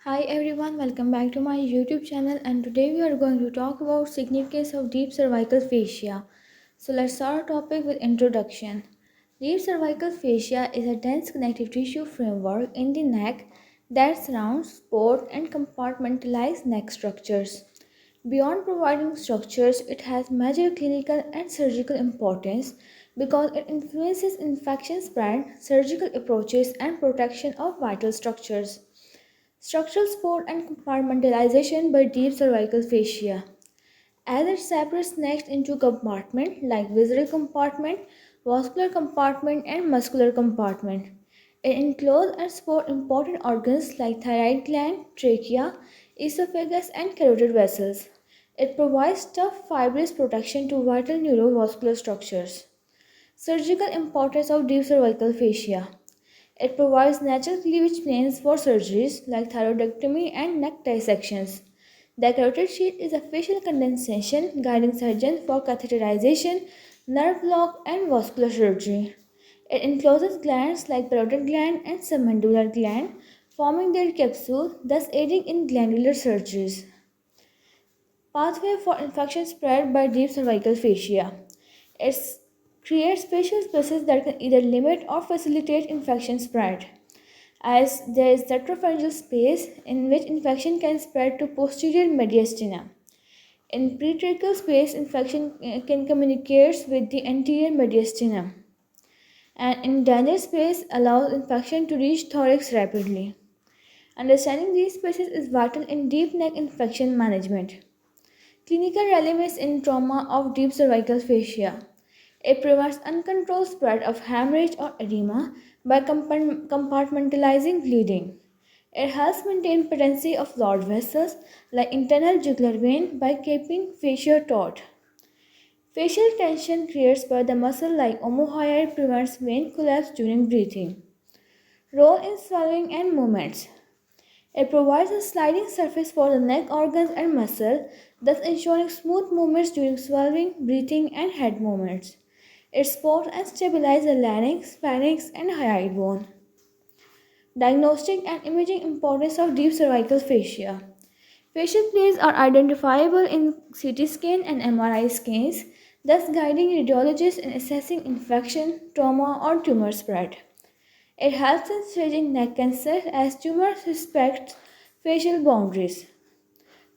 Hi everyone, welcome back to my YouTube channel, and today we are going to talk about significance of deep cervical fascia. So let's start our topic with introduction. Deep cervical fascia is a dense connective tissue framework in the neck that surrounds, support and compartmentalize neck structures. Beyond providing structures, it has major clinical and surgical importance because it influences infection spread, surgical approaches and protection of vital structures. Structural support and compartmentalization by deep cervical fascia. As it separates next into compartments like visceral compartment, vascular compartment, and muscular compartment. It encloses and supports important organs like thyroid gland, trachea, esophagus, and carotid vessels. It provides tough fibrous protection to vital neurovascular structures. Surgical importance of deep cervical fascia. It provides natural cleavage planes for surgeries like thyroidectomy and neck dissections. The carotid sheath is a facial condensation guiding surgeons for catheterization, nerve block, and vascular surgery. It encloses glands like parotid gland and submandibular gland, forming their capsule, thus aiding in glandular surgeries. Pathway for infection spread by deep cervical fascia. It creates special spaces that can either limit or facilitate infection spread, as there is retropharyngeal space in which infection can spread to posterior mediastinum. In pretracheal space, infection can communicate with the anterior mediastinum, and in danger space allows infection to reach thorax rapidly. Understanding these spaces is vital in deep neck infection management. Clinical relevance in trauma of deep cervical fascia. It prevents uncontrolled spread of hemorrhage or edema by compartmentalizing bleeding. It helps maintain patency of blood vessels like internal jugular vein by keeping fascia taut. Facial tension created by the muscle like omohyoid prevents vein collapse during breathing. Role in swallowing and movements. It provides a sliding surface for the neck organs and muscle, thus ensuring smooth movements during swallowing, breathing, and head movements. It supports and stabilizes the larynx, pharynx, and hyoid bone. Diagnostic and imaging importance of deep cervical fascia. Facial planes are identifiable in CT scan and MRI scans, thus guiding radiologists in assessing infection, trauma, or tumor spread. It helps in staging neck cancer as tumors respect facial boundaries.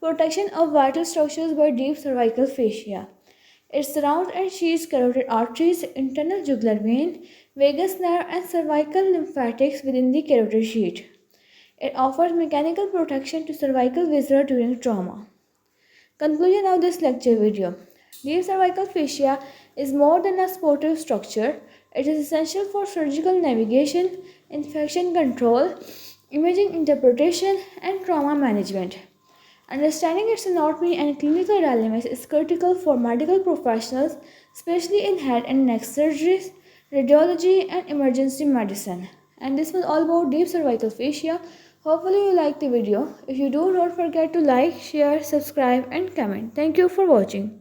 Protection of vital structures by deep cervical fascia. It surrounds and sheathes carotid arteries, internal jugular vein, vagus nerve, and cervical lymphatics within the carotid sheath. It offers mechanical protection to cervical viscera during trauma. Conclusion of this lecture video. Deep cervical fascia is more than a supportive structure. It is essential for surgical navigation, infection control, imaging interpretation, and trauma management. Understanding its anatomy and clinical relevance is critical for medical professionals, especially in head and neck surgeries, radiology, and emergency medicine. And this was all about deep cervical fascia. Hopefully you liked the video. If you do, don't forget to like, share, subscribe, and comment. Thank you for watching.